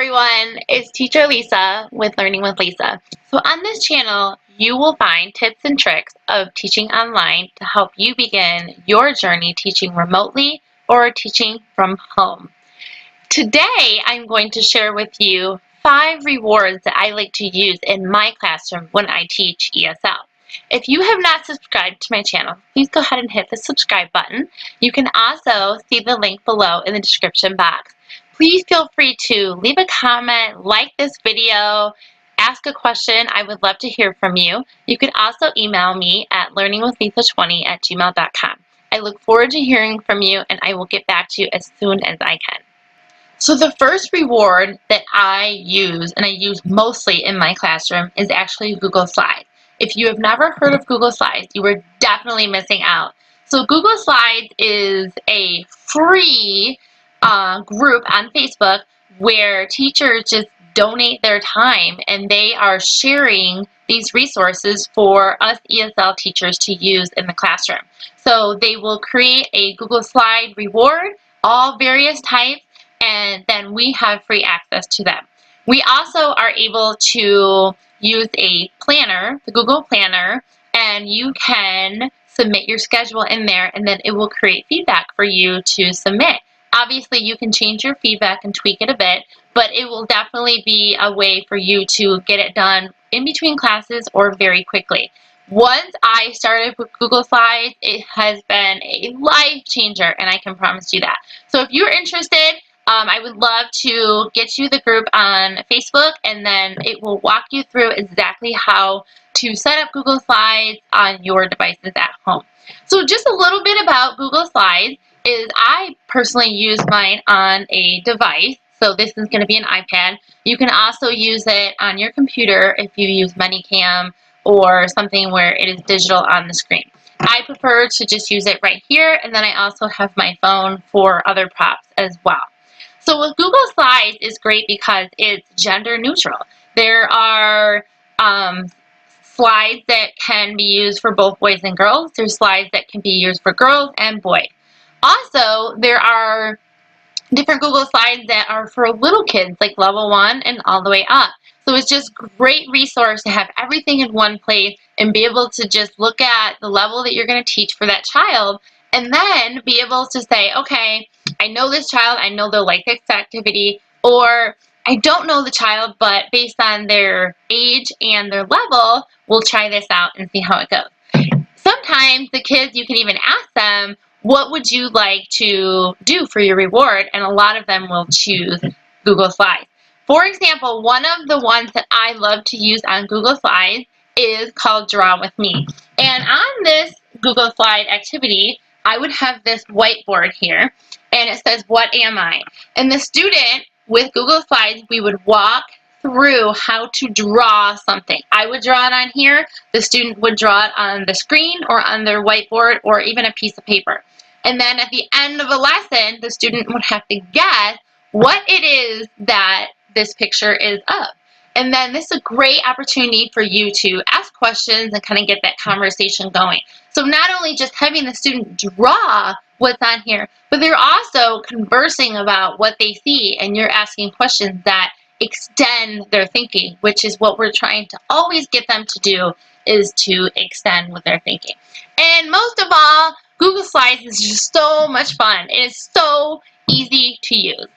everyone, it's Teacher Lisa with Learning with Lisa. So on this channel, you will find tips and tricks of teaching online to help you begin your journey teaching remotely or teaching from home. Today, I'm going to share with you 5 rewards that I like to use in my classroom when I teach ESL. If you have not subscribed to my channel, please go ahead and hit the subscribe button. You can also see the link below in the description box. Please feel free to leave a comment, like this video, ask a question. I would love to hear from you. You can also email me at learningwithlisa20@gmail.com. I look forward to hearing from you, and I will get back to you as soon as I can. So the first reward that I use, and I use mostly in my classroom, is actually Google Slides. If you have never heard of Google Slides, you are definitely missing out. So Google Slides is a free group on Facebook where teachers just donate their time and they are sharing these resources for us ESL teachers to use in the classroom. So they will create a Google Slide reward, all various types, and then we have free access to them. We also are able to use a planner, the Google Planner, and you can submit your schedule in there and then it will create feedback for you to submit. Obviously, you can change your feedback and tweak it a bit, but it will definitely be a way for you to get it done in between classes or very quickly. Once I started with Google Slides, it has been a life changer, and I can promise you that. So if you're interested, I would love to get you the group on Facebook, and then it will walk you through exactly how to set up Google Slides on your devices at home. So just a little bit about Google Slides is I personally use mine on a device. So this is going to be an iPad. You can also use it on your computer if you use ManyCam or something where it is digital on the screen. I prefer to just use it right here, and then I also have my phone for other props as well. So with Google Slides is great because it's gender neutral. There are slides that can be used for both boys and girls. There's slides that can be used for girls and boys. Also, there are different Google Slides that are for little kids, like level 1 and all the way up. So it's just a great resource to have everything in one place and be able to just look at the level that you're going to teach for that child and then be able to say, okay, I know this child, I know they'll like this activity, or I don't know the child, but based on their age and their level, we'll try this out and see how it goes. Sometimes the kids, you can even ask them, what would you like to do for your reward? And a lot of them will choose Google Slides. For example, one of the ones that I love to use on Google Slides is called Draw With Me. And on this Google Slide activity, I would have this whiteboard here, and it says, what am I? And the student, with Google Slides, we would walk through how to draw something. I would draw it on here. The student would draw it on the screen or on their whiteboard or even a piece of paper. And then at the end of a lesson, the student would have to guess what it is that this picture is of. And then this is a great opportunity for you to ask questions and kind of get that conversation going. So not only just having the student draw what's on here, but they're also conversing about what they see, and you're asking questions that extend their thinking, which is what we're trying to always get them to do, is to extend with their thinking. And most of all, Google Slides is just so much fun. It is so easy to use.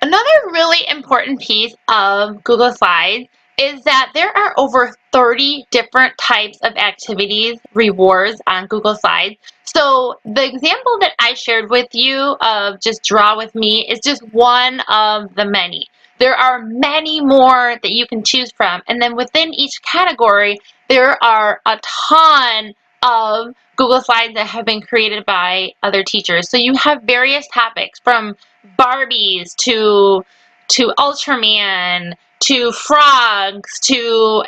Another really important piece of Google Slides is that there are over 30 different types of activities, rewards on Google Slides. So the example that I shared with you of just Draw With Me is just one of the many. There are many more that you can choose from. And then within each category, there are a ton of Google Slides that have been created by other teachers. So you have various topics from Barbies to Ultraman to frogs to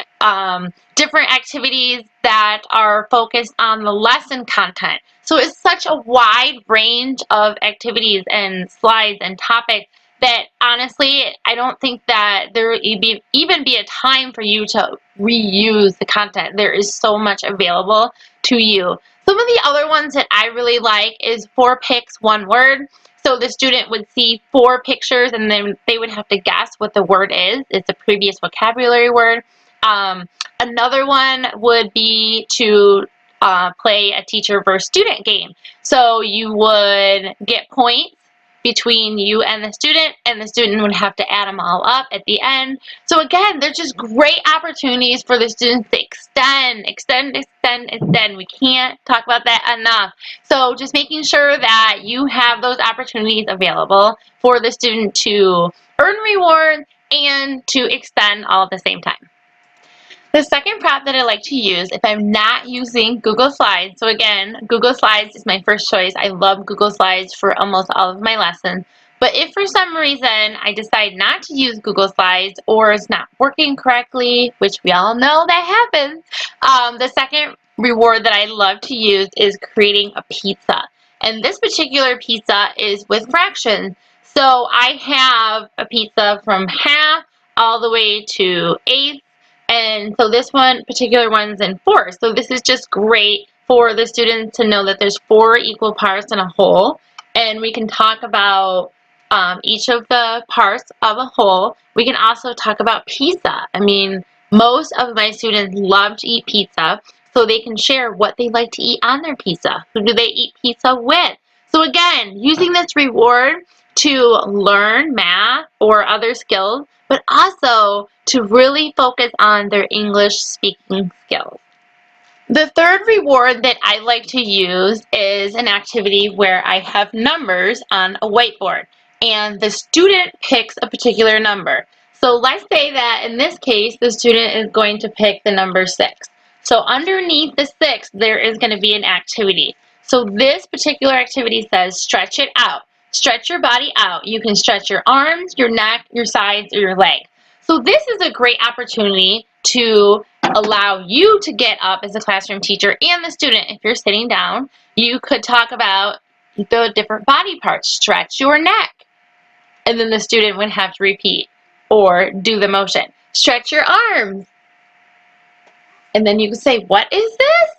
different activities that are focused on the lesson content. So it's such a wide range of activities and slides and topics that honestly, I don't think that there would even be a time for you to reuse the content. There is so much available to you. Some of the other ones that I really like is 4 Picks, 1 Word. So the student would see 4 pictures and then they would have to guess what the word is. It's a previous vocabulary word. Another one would be to play a teacher versus student game. So you would get points between you and the student would have to add them all up at the end. So again, they're just great opportunities for the students to extend. We can't talk about that enough. So just making sure that you have those opportunities available for the student to earn rewards and to extend all at the same time. The second prop that I like to use if I'm not using Google Slides, so again, Google Slides is my first choice. I love Google Slides for almost all of my lessons. But if for some reason I decide not to use Google Slides or it's not working correctly, which we all know that happens, the second reward that I love to use is creating a pizza. And this particular pizza is with fractions. So I have a pizza from half all the way to eighth. And so this particular one's in 4. So this is just great for the students to know that there's 4 equal parts in a whole. And we can talk about each of the parts of a whole. We can also talk about pizza. I mean, most of my students love to eat pizza, so they can share what they like to eat on their pizza. Who do they eat pizza with? So again, using this reward to learn math or other skills, but also to really focus on their English speaking skills. The third reward that I like to use is an activity where I have numbers on a whiteboard and the student picks a particular number. So let's say that in this case, the student is going to pick the number 6. So underneath the 6, there is going to be an activity. So this particular activity says stretch it out. Stretch your body out. You can stretch your arms, your neck, your sides, or your leg. So this is a great opportunity to allow you to get up as a classroom teacher and the student. If you're sitting down, you could talk about the different body parts. Stretch your neck. And then the student would have to repeat or do the motion. Stretch your arms. And then you could say, what is this?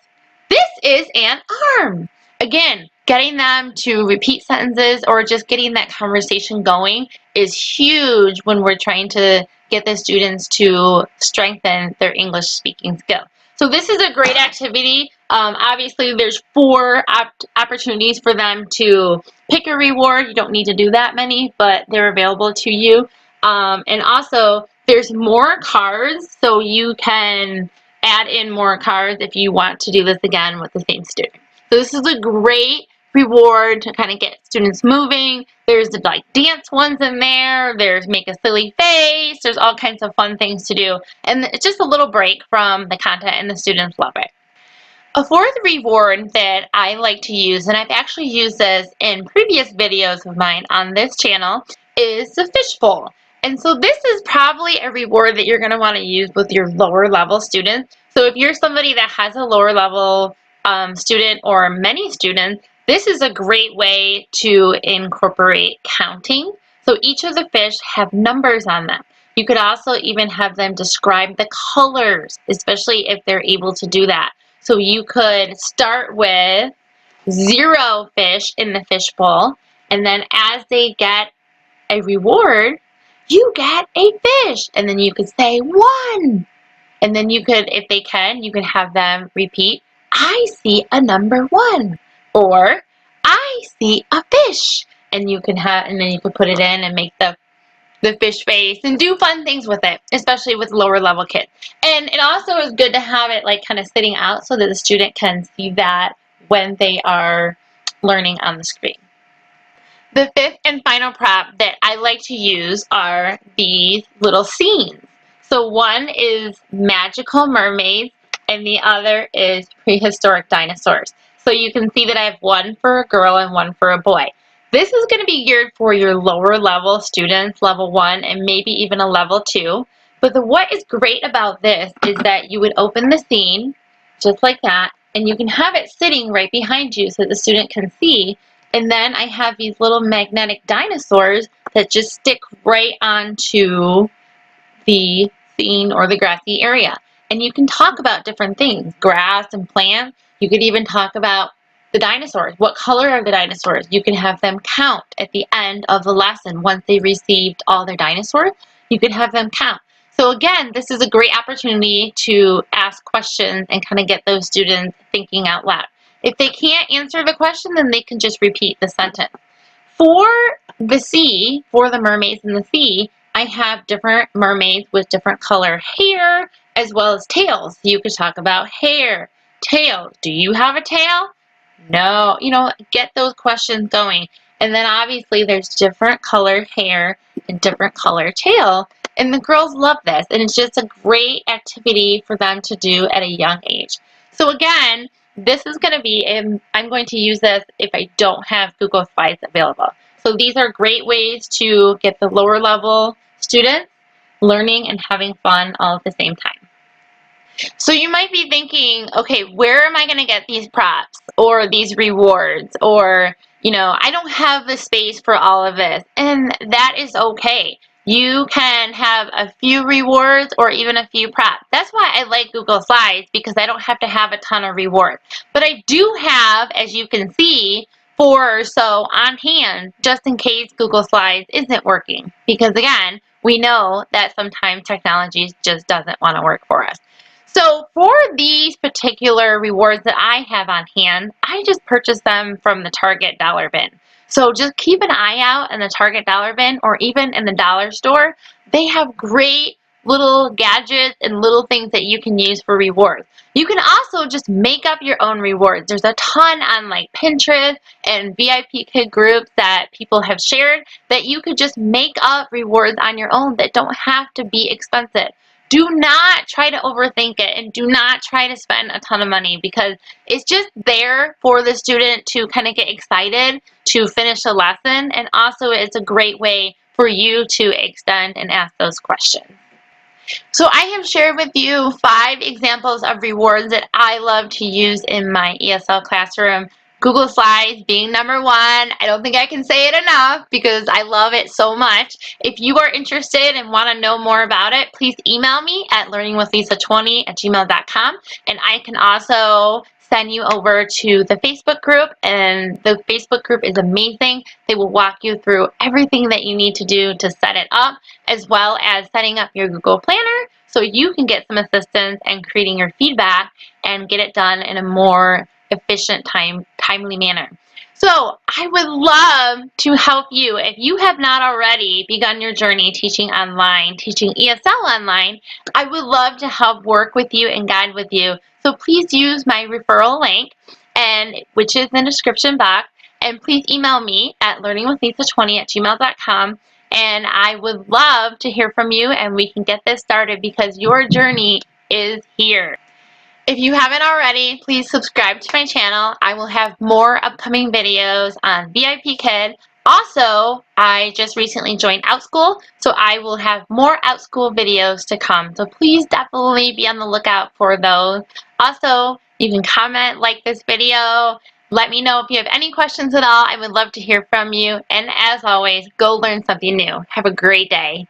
This is an arm. Again, getting them to repeat sentences or just getting that conversation going is huge when we're trying to get the students to strengthen their English speaking skill. So this is a great activity. Obviously, there's 4 opportunities for them to pick a reward. You don't need to do that many, but they're available to you. And also, there's more cards, so you can add in more cards if you want to do this again with the same student. So this is a great reward to kind of get students moving. There's the like dance ones in there. There's make a silly face. There's all kinds of fun things to do. And it's just a little break from the content and the students love it. A fourth reward that I like to use, and I've actually used this in previous videos of mine on this channel, is the fishbowl. And so this is probably a reward that you're going to want to use with your lower level students. So if you're somebody that has a lower level student or many students, this is a great way to incorporate counting. So each of the fish have numbers on them. You could also even have them describe the colors, especially if they're able to do that. So you could start with 0 fish in the fishbowl, and then as they get a reward, you get a fish. And then you could say 1. And then you could, if they can, you can have them repeat, I see a number 1. Or I see a fish. And you can have, and then you could put it in and make the fish face and do fun things with it, especially with lower level kids. And it also is good to have it like kind of sitting out so that the student can see that when they are learning on the screen. The fifth and final prop that I like to use are these little scenes. So one is magical mermaids and the other is prehistoric dinosaurs. So you can see that I have one for a girl and one for a boy. This is going to be geared for your lower level students, level 1 and maybe even a level 2. But what is great about this is that you would open the scene just like that, and you can have it sitting right behind you so the student can see. And then I have these little magnetic dinosaurs that just stick right onto the scene or the grassy area. And you can talk about different things, grass and plants. You could even talk about the dinosaurs. What color are the dinosaurs? You can have them count at the end of the lesson. Once they received all their dinosaurs, you can have them count. So again, this is a great opportunity to ask questions and kind of get those students thinking out loud. If they can't answer the question, then they can just repeat the sentence. For the sea, for the mermaids in the sea, I have different mermaids with different color hair as well as tails. You could talk about hair, tail. Do you have a tail? No. Get those questions going. And then obviously there's different color hair and different color tail. And the girls love this. And it's just a great activity for them to do at a young age. So again, this is going to be, I'm going to use this if I don't have Google Slides available. So these are great ways to get the lower level students learning and having fun all at the same time. So you might be thinking, okay, where am I going to get these props or these rewards? Or, I don't have the space for all of this. And that is okay. You can have a few rewards or even a few props. That's why I like Google Slides, because I don't have to have a ton of rewards. But I do have, as you can see, 4 or so on hand just in case Google Slides isn't working. Because again, we know that sometimes technology just doesn't want to work for us. So for these particular rewards that I have on hand, I just purchased them from the Target dollar bin. So just keep an eye out in the Target dollar bin or even in the dollar store. They have great little gadgets and little things that you can use for rewards. You can also just make up your own rewards. There's a ton on like Pinterest and VIPKID groups that people have shared that you could just make up rewards on your own that don't have to be expensive. Do not try to overthink it and do not try to spend a ton of money, because it's just there for the student to kind of get excited to finish a lesson, and also it's a great way for you to extend and ask those questions. So I have shared with you 5 examples of rewards that I love to use in my ESL classroom. Google Slides being number 1. I don't think I can say it enough because I love it so much. If you are interested and want to know more about it, please email me at learningwithlisa20@gmail.com, and I can also send you over to the Facebook group, and the Facebook group is amazing. They will walk you through everything that you need to do to set it up, as well as setting up your Google Planner so you can get some assistance and creating your feedback and get it done in a more efficient, timely manner. So I would love to help you. If you have not already begun your journey teaching online, teaching ESL online, I would love to help work with you and guide with you. So please use my referral link, which is in the description box, and please email me at learningwithlisa20@gmail.com. And I would love to hear from you, and we can get this started because your journey is here. If you haven't already, please subscribe to my channel. I will have more upcoming videos on VIPKID. Also, I just recently joined OutSchool, so I will have more OutSchool videos to come. So please definitely be on the lookout for those. Also, you can comment, like this video. Let me know if you have any questions at all. I would love to hear from you. And as always, go learn something new. Have a great day.